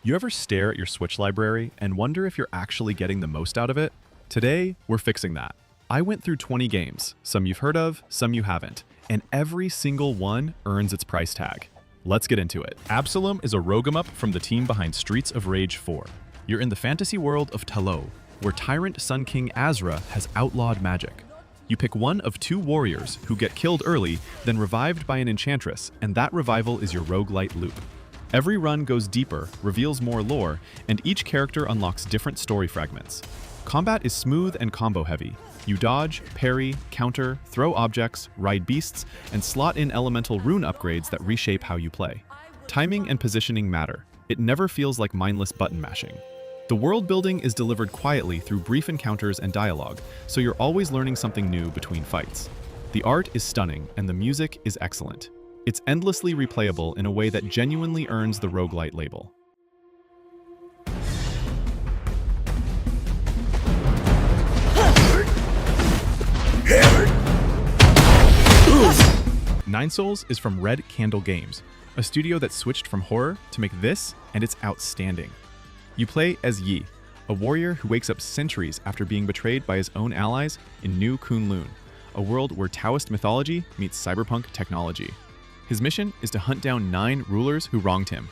You ever stare at your Switch library and wonder if you're actually getting the most out of it? Today, we're fixing that. I went through 20 games, some you've heard of, some you haven't, and every single one earns its price tag. Let's get into it. Absolum is a rogue 'em up from the team behind Streets of Rage 4. You're in the fantasy world of Talo, where Tyrant Sun King Azra has outlawed magic. You pick one of two warriors who get killed early, then revived by an enchantress, and that revival is your roguelite loop. Every run goes deeper, reveals more lore, and each character unlocks different story fragments. Combat is smooth and combo heavy. You dodge, parry, counter, throw objects, ride beasts, and slot in elemental rune upgrades that reshape how you play. Timing and positioning matter. It never feels like mindless button mashing. The world building is delivered quietly through brief encounters and dialogue, so you're always learning something new between fights. The art is stunning, and the music is excellent. It's endlessly replayable in a way that genuinely earns the roguelite label. Nine Souls is from Red Candle Games, a studio that switched from horror to make this, and it's outstanding. You play as Yi, a warrior who wakes up centuries after being betrayed by his own allies in New Kunlun, a world where Taoist mythology meets cyberpunk technology. His mission is to hunt down 9 rulers who wronged him,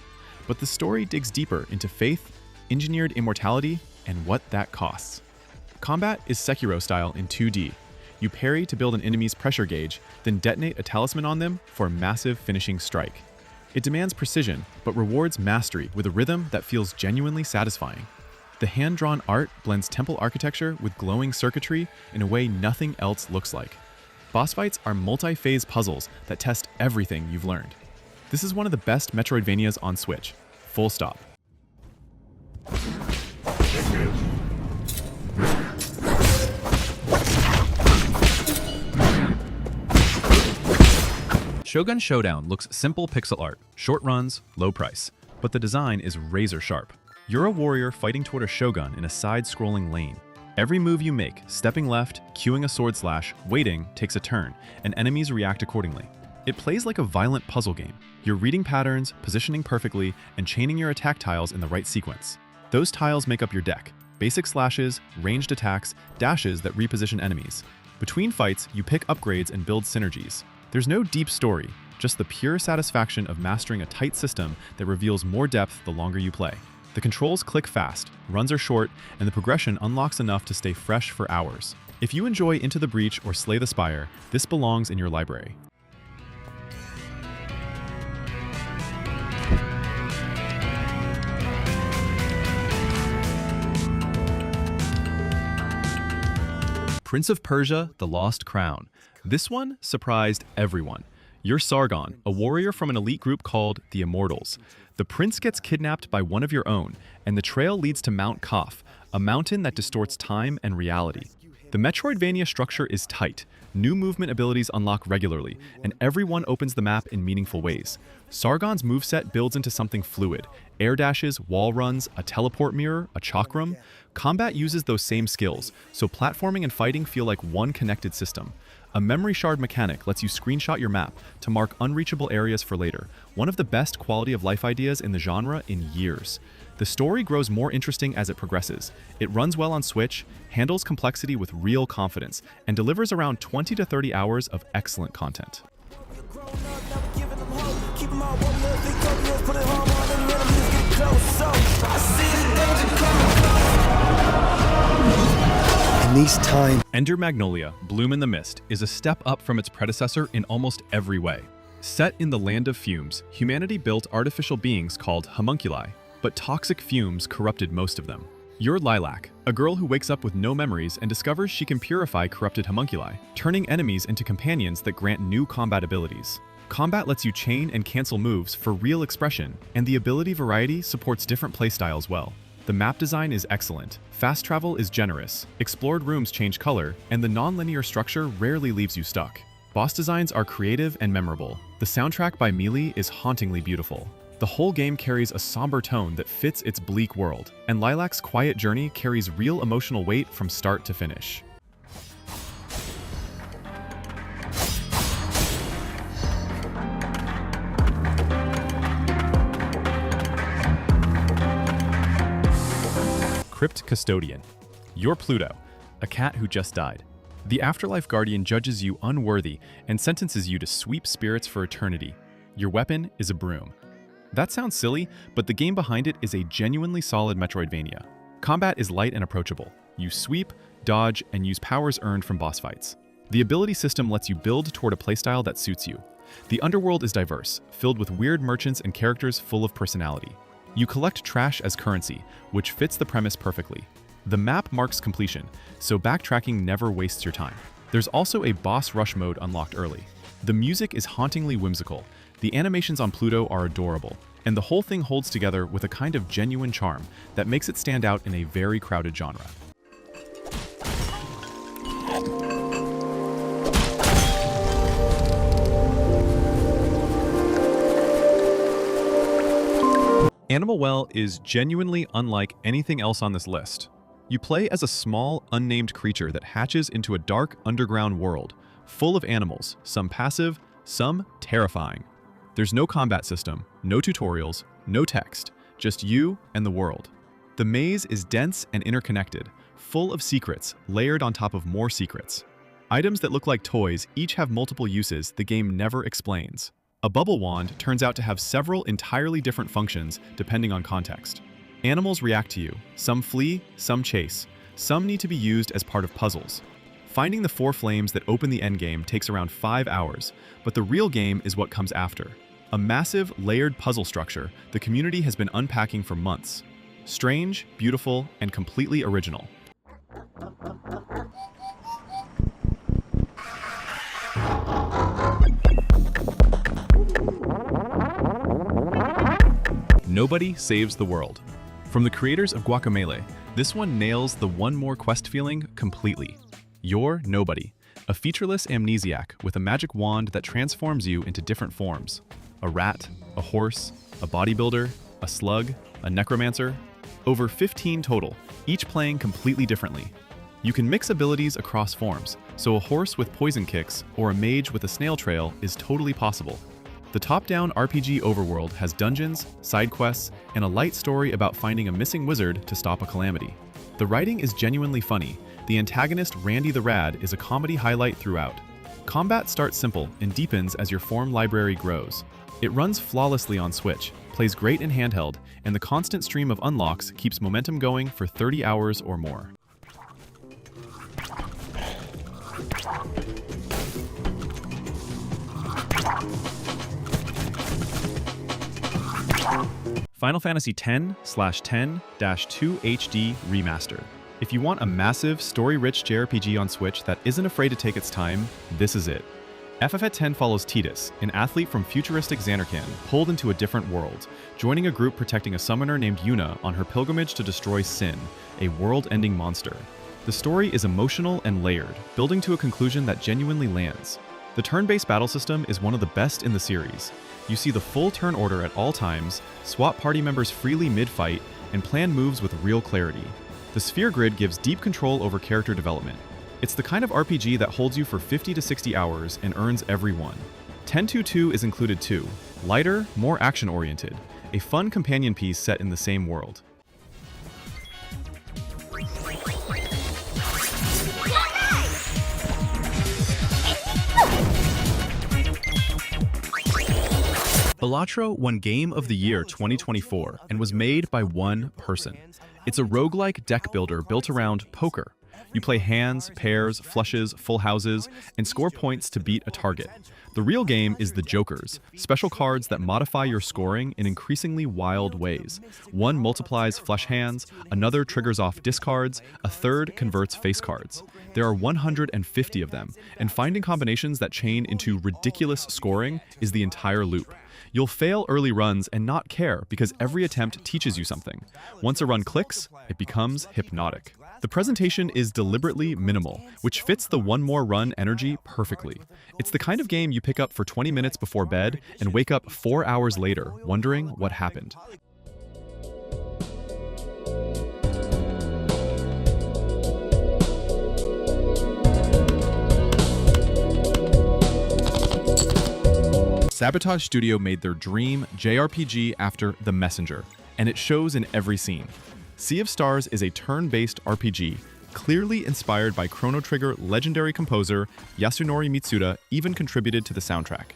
but the story digs deeper into faith, engineered immortality, and what that costs. Combat is Sekiro style in 2D. You parry to build an enemy's pressure gauge, then detonate a talisman on them for a massive finishing strike. It demands precision, but rewards mastery with a rhythm that feels genuinely satisfying. The hand-drawn art blends temple architecture with glowing circuitry in a way nothing else looks like. Boss fights are multi-phase puzzles that test everything you've learned. This is one of the best Metroidvanias on Switch. Full stop. Shogun Showdown looks simple pixel art, short runs, low price, but the design is razor sharp. You're a warrior fighting toward a shogun in a side-scrolling lane. Every move you make, stepping left, cueing a sword slash, waiting, takes a turn, and enemies react accordingly. It plays like a violent puzzle game. You're reading patterns, positioning perfectly, and chaining your attack tiles in the right sequence. Those tiles make up your deck: basic slashes, ranged attacks, dashes that reposition enemies. Between fights, you pick upgrades and build synergies. There's no deep story, just the pure satisfaction of mastering a tight system that reveals more depth the longer you play. The controls click fast, runs are short, and the progression unlocks enough to stay fresh for hours. If you enjoy Into the Breach or Slay the Spire, this belongs in your library. Prince of Persia: The Lost Crown. This one surprised everyone. You're Sargon, a warrior from an elite group called the Immortals. The prince gets kidnapped by one of your own, and the trail leads to Mount Kaf, a mountain that distorts time and reality. The Metroidvania structure is tight. New movement abilities unlock regularly, and everyone opens the map in meaningful ways. Sargon's moveset builds into something fluid: air dashes, wall runs, a teleport mirror, a chakram. Combat uses those same skills, so platforming and fighting feel like one connected system. A memory shard mechanic lets you screenshot your map to mark unreachable areas for later, one of the best quality of life ideas in the genre in years. The story grows more interesting as it progresses. It runs well on Switch, handles complexity with real confidence, and delivers around 20 to 30 hours of excellent content. Ender Magnolia, Bloom in the Mist, is a step up from its predecessor in almost every way. Set in the land of fumes, humanity built artificial beings called homunculi, but toxic fumes corrupted most of them. You're Lilac, a girl who wakes up with no memories and discovers she can purify corrupted homunculi, turning enemies into companions that grant new combat abilities. Combat lets you chain and cancel moves for real expression, and the ability variety supports different playstyles well. The map design is excellent, fast travel is generous, explored rooms change color, and the non-linear structure rarely leaves you stuck. Boss designs are creative and memorable. The soundtrack by Mealy is hauntingly beautiful. The whole game carries a somber tone that fits its bleak world, and Lilac's quiet journey carries real emotional weight from start to finish. Crypt Custodian. You're Pluto, a cat who just died. The Afterlife Guardian judges you unworthy and sentences you to sweep spirits for eternity. Your weapon is a broom. That sounds silly, but the game behind it is a genuinely solid Metroidvania. Combat is light and approachable. You sweep, dodge, and use powers earned from boss fights. The ability system lets you build toward a playstyle that suits you. The underworld is diverse, filled with weird merchants and characters full of personality. You collect trash as currency, which fits the premise perfectly. The map marks completion, so backtracking never wastes your time. There's also a boss rush mode unlocked early. The music is hauntingly whimsical, the animations on Pluto are adorable, and the whole thing holds together with a kind of genuine charm that makes it stand out in a very crowded genre. Animal Well is genuinely unlike anything else on this list. You play as a small, unnamed creature that hatches into a dark, underground world, full of animals, some passive, some terrifying. There's no combat system, no tutorials, no text, just you and the world. The maze is dense and interconnected, full of secrets, layered on top of more secrets. Items that look like toys each have multiple uses the game never explains. A bubble wand turns out to have several entirely different functions depending on context. Animals react to you. Some flee, some chase. Some need to be used as part of puzzles. Finding the 4 flames that open the endgame takes around 5 hours, but the real game is what comes after. A massive, layered puzzle structure the community has been unpacking for months. Strange, beautiful, and completely original. Nobody saves the world. From the creators of Guacamelee, this one nails the one more quest feeling completely. You're Nobody, a featureless amnesiac with a magic wand that transforms you into different forms. A rat, a horse, a bodybuilder, a slug, a necromancer. Over 15 total, each playing completely differently. You can mix abilities across forms, so a horse with poison kicks or a mage with a snail trail is totally possible. The top-down RPG overworld has dungeons, side quests, and a light story about finding a missing wizard to stop a calamity. The writing is genuinely funny. The antagonist, Randy the Rad, is a comedy highlight throughout. Combat starts simple and deepens as your form library grows. It runs flawlessly on Switch, plays great in handheld, and the constant stream of unlocks keeps momentum going for 30 hours or more. Final Fantasy X/10-2 HD Remaster. If you want a massive, story-rich JRPG on Switch that isn't afraid to take its time, this is it. FF10 follows Tidus, an athlete from futuristic Xanarkand, pulled into a different world, joining a group protecting a summoner named Yuna on her pilgrimage to destroy Sin, a world-ending monster. The story is emotional and layered, building to a conclusion that genuinely lands. The turn-based battle system is one of the best in the series. You see the full turn order at all times, swap party members freely mid-fight, and plan moves with real clarity. The sphere grid gives deep control over character development. It's the kind of RPG that holds you for 50 to 60 hours and earns every one. 10-2 is included too. Lighter, more action-oriented. A fun companion piece set in the same world. Balatro won Game of the Year 2024 and was made by one person. It's a roguelike deck builder built around poker. You play hands, pairs, flushes, full houses, and score points to beat a target. The real game is the Jokers, special cards that modify your scoring in increasingly wild ways. One multiplies flush hands, another triggers off discards, a third converts face cards. There are 150 of them, and finding combinations that chain into ridiculous scoring is the entire loop. You'll fail early runs and not care because every attempt teaches you something. Once a run clicks, it becomes hypnotic. The presentation is deliberately minimal, which fits the one more run energy perfectly. It's the kind of game you pick up for 20 minutes before bed and wake up 4 hours later wondering what happened. Sabotage Studio made their dream JRPG after The Messenger, and it shows in every scene. Sea of Stars is a turn-based RPG, clearly inspired by Chrono Trigger legendary composer Yasunori Mitsuda even contributed to the soundtrack.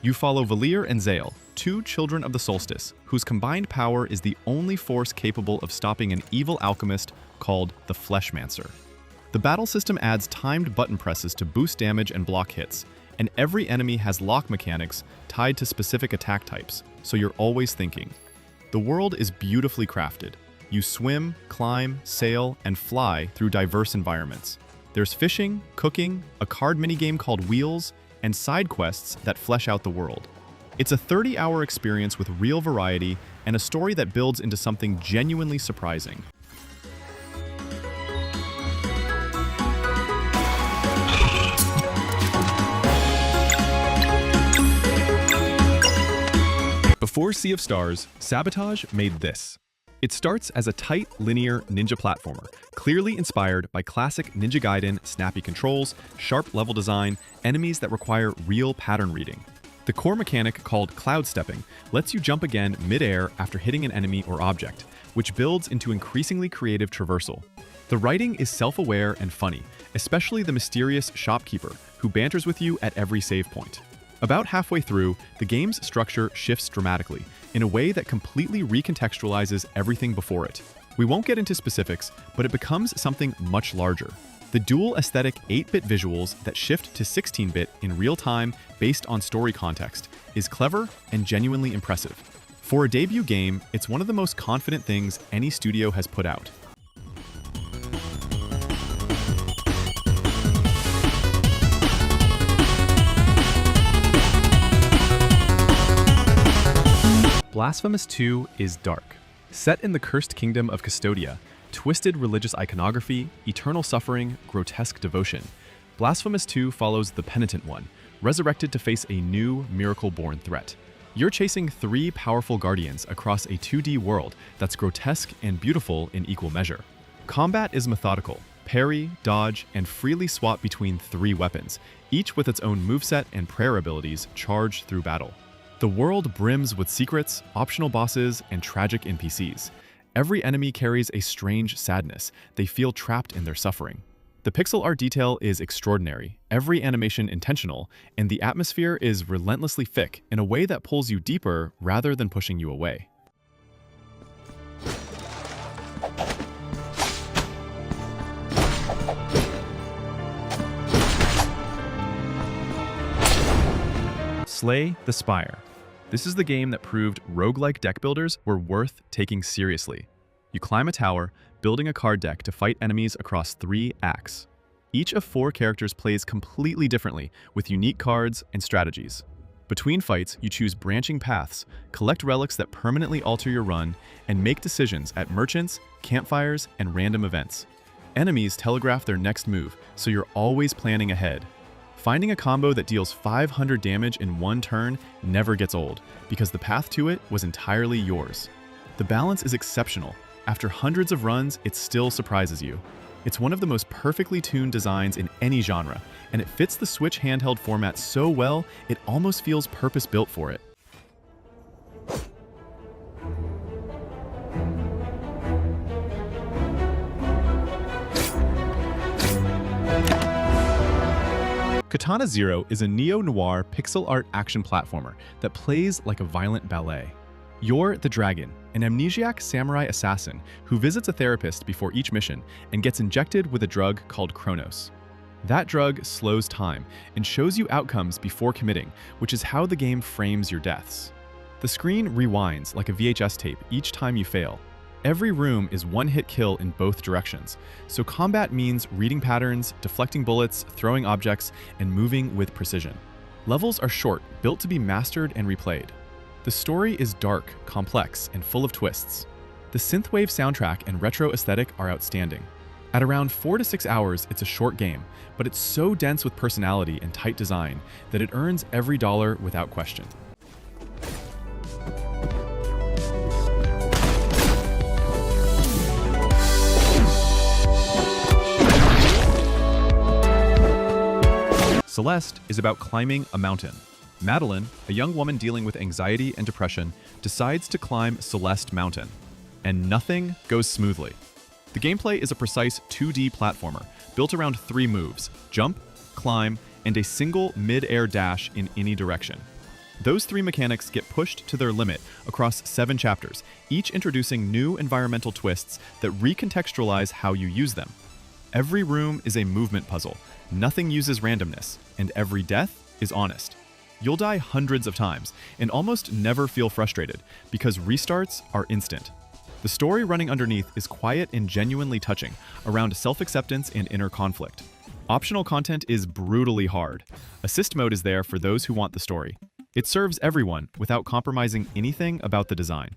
You follow Valir and Zale, two children of the solstice, whose combined power is the only force capable of stopping an evil alchemist called the Fleshmancer. The battle system adds timed button presses to boost damage and block hits, and every enemy has lock mechanics tied to specific attack types, so you're always thinking. The world is beautifully crafted. You swim, climb, sail, and fly through diverse environments. There's fishing, cooking, a card minigame called Wheels, and side quests that flesh out the world. It's a 30-hour experience with real variety and a story that builds into something genuinely surprising. Before Sea of Stars, Sabotage made this. It starts as a tight, linear ninja platformer, clearly inspired by classic Ninja Gaiden snappy controls, sharp level design, enemies that require real pattern reading. The core mechanic, called cloud stepping, lets you jump again mid-air after hitting an enemy or object, which builds into increasingly creative traversal. The writing is self-aware and funny, especially the mysterious shopkeeper, who banters with you at every save point. About halfway through, the game's structure shifts dramatically, in a way that completely recontextualizes everything before it. We won't get into specifics, but it becomes something much larger. The dual aesthetic 8-bit visuals that shift to 16-bit in real time based on story context is clever and genuinely impressive. For a debut game, it's one of the most confident things any studio has put out. Blasphemous 2 is dark. Set in the cursed kingdom of Custodia, twisted religious iconography, eternal suffering, grotesque devotion. Blasphemous 2 follows the Penitent One, resurrected to face a new, miracle-born threat. You're chasing 3 powerful guardians across a 2D world that's grotesque and beautiful in equal measure. Combat is methodical. Parry, dodge, and freely swap between 3 weapons, each with its own moveset and prayer abilities charged through battle. The world brims with secrets, optional bosses, and tragic NPCs. Every enemy carries a strange sadness. They feel trapped in their suffering. The pixel art detail is extraordinary, every animation intentional, and the atmosphere is relentlessly thick in a way that pulls you deeper rather than pushing you away. Slay the Spire. This is the game that proved roguelike deck builders were worth taking seriously. You climb a tower, building a card deck to fight enemies across 3 acts. Each of 4 characters plays completely differently, with unique cards and strategies. Between fights, you choose branching paths, collect relics that permanently alter your run, and make decisions at merchants, campfires, and random events. Enemies telegraph their next move, so you're always planning ahead. Finding a combo that deals 500 damage in 1 turn never gets old, because the path to it was entirely yours. The balance is exceptional. After hundreds of runs, it still surprises you. It's one of the most perfectly tuned designs in any genre, and it fits the Switch handheld format so well, it almost feels purpose-built for it. Katana ZERO is a neo-noir pixel art action platformer that plays like a violent ballet. You're the dragon, an amnesiac samurai assassin who visits a therapist before each mission and gets injected with a drug called Chronos. That drug slows time and shows you outcomes before committing, which is how the game frames your deaths. The screen rewinds like a VHS tape each time you fail. Every room is one-hit kill in both directions, so combat means reading patterns, deflecting bullets, throwing objects, and moving with precision. Levels are short, built to be mastered and replayed. The story is dark, complex, and full of twists. The synthwave soundtrack and retro aesthetic are outstanding. At around 4 to 6 hours, it's a short game, but it's so dense with personality and tight design that it earns every dollar without question. Celeste is about climbing a mountain. Madeline, a young woman dealing with anxiety and depression, decides to climb Celeste Mountain. and nothing goes smoothly. The gameplay is a precise 2D platformer built around 3 moves: jump, climb, and a single mid-air dash in any direction. Those 3 mechanics get pushed to their limit across 7 chapters, each introducing new environmental twists that recontextualize how you use them. Every room is a movement puzzle, nothing uses randomness, and every death is honest. You'll die hundreds of times and almost never feel frustrated because restarts are instant. The story running underneath is quiet and genuinely touching, around self-acceptance and inner conflict. Optional content is brutally hard. Assist mode is there for those who want the story. It serves everyone without compromising anything about the design.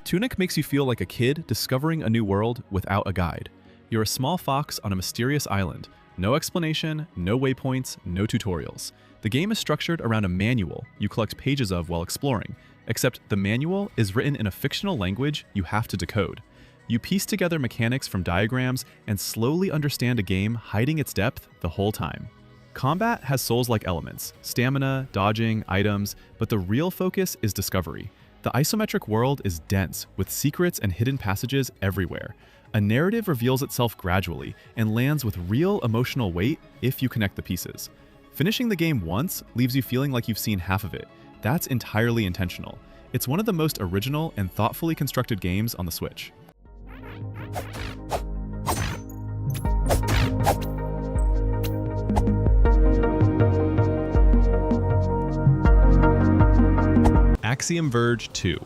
Tunic makes you feel like a kid discovering a new world without a guide. You're a small fox on a mysterious island. No explanation, no waypoints, no tutorials. The game is structured around a manual you collect pages of while exploring, except the manual is written in a fictional language you have to decode. You piece together mechanics from diagrams and slowly understand a game hiding its depth the whole time. Combat has Souls-like elements, stamina, dodging, items, but the real focus is discovery. The isometric world is dense, with secrets and hidden passages everywhere. A narrative reveals itself gradually and lands with real emotional weight if you connect the pieces. Finishing the game once leaves you feeling like you've seen half of it. That's entirely intentional. It's one of the most original and thoughtfully constructed games on the Switch. Axiom Verge 2.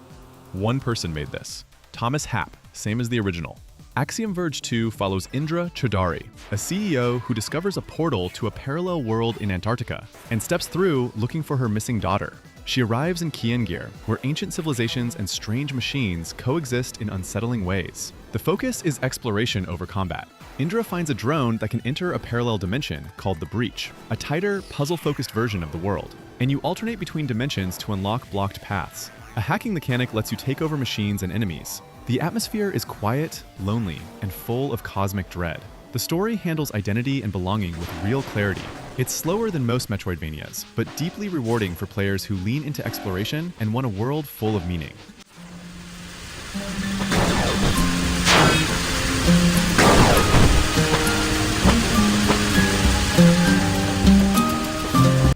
One person made this. Thomas Happ, same as the original. Axiom Verge 2 follows Indra Chodari, a CEO who discovers a portal to a parallel world in Antarctica and steps through looking for her missing daughter. She arrives in Kiengir, where ancient civilizations and strange machines coexist in unsettling ways. The focus is exploration over combat. Indra finds a drone that can enter a parallel dimension called the Breach, a tighter, puzzle-focused version of the world. And you alternate between dimensions to unlock blocked paths. A hacking mechanic lets you take over machines and enemies. The atmosphere is quiet, lonely, and full of cosmic dread. The story handles identity and belonging with real clarity. It's slower than most Metroidvanias, but deeply rewarding for players who lean into exploration and want a world full of meaning.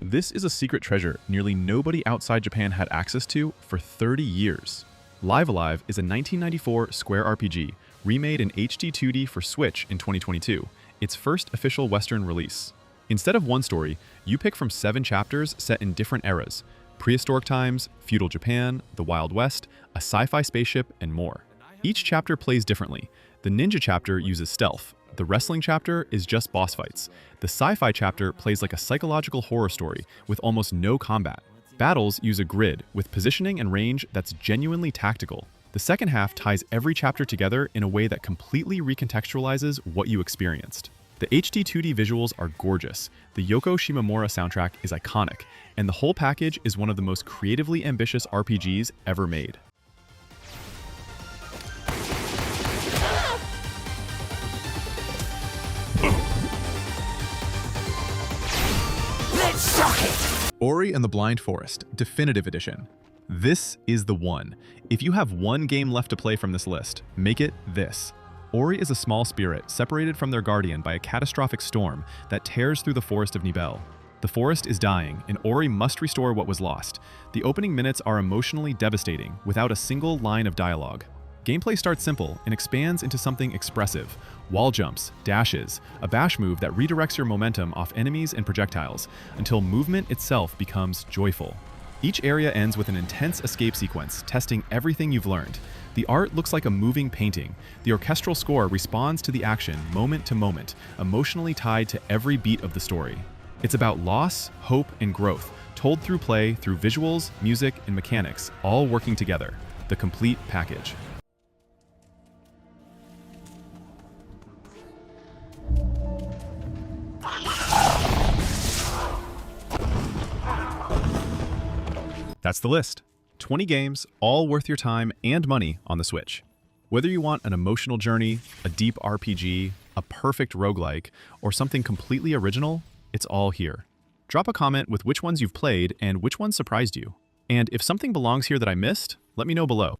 This is a secret treasure nearly nobody outside Japan had access to for 30 years. Live Alive is a 1994 Square RPG, remade in HD 2D for Switch in 2022, its first official Western release. Instead of one story, you pick from 7 chapters set in different eras: prehistoric times, feudal Japan, the Wild West, a sci-fi spaceship, and more. Each chapter plays differently. The ninja chapter uses stealth. The wrestling chapter is just boss fights. The sci-fi chapter plays like a psychological horror story with almost no combat. Battles use a grid with positioning and range that's genuinely tactical. The second half ties every chapter together in a way that completely recontextualizes what you experienced. The HD 2D visuals are gorgeous, the Yoko Shimomura soundtrack is iconic, and the whole package is one of the most creatively ambitious RPGs ever made. Ori and the Blind Forest, Definitive Edition. This is the one. If you have one game left to play from this list, make it this. Ori is a small spirit separated from their guardian by a catastrophic storm that tears through the forest of Nibel. The forest is dying, and Ori must restore what was lost. The opening minutes are emotionally devastating, without a single line of dialogue. Gameplay starts simple and expands into something expressive. Wall jumps, dashes, a bash move that redirects your momentum off enemies and projectiles, until movement itself becomes joyful. Each area ends with an intense escape sequence, testing everything you've learned. The art looks like a moving painting. The orchestral score responds to the action moment to moment, emotionally tied to every beat of the story. It's about loss, hope, and growth, told through play, through visuals, music, and mechanics, all working together. The complete package. That's the list. 20 games, all worth your time and money on the Switch. Whether you want an emotional journey, a deep RPG, a perfect roguelike, or something completely original, it's all here. Drop a comment with which ones you've played and which ones surprised you. And if something belongs here that I missed, let me know below.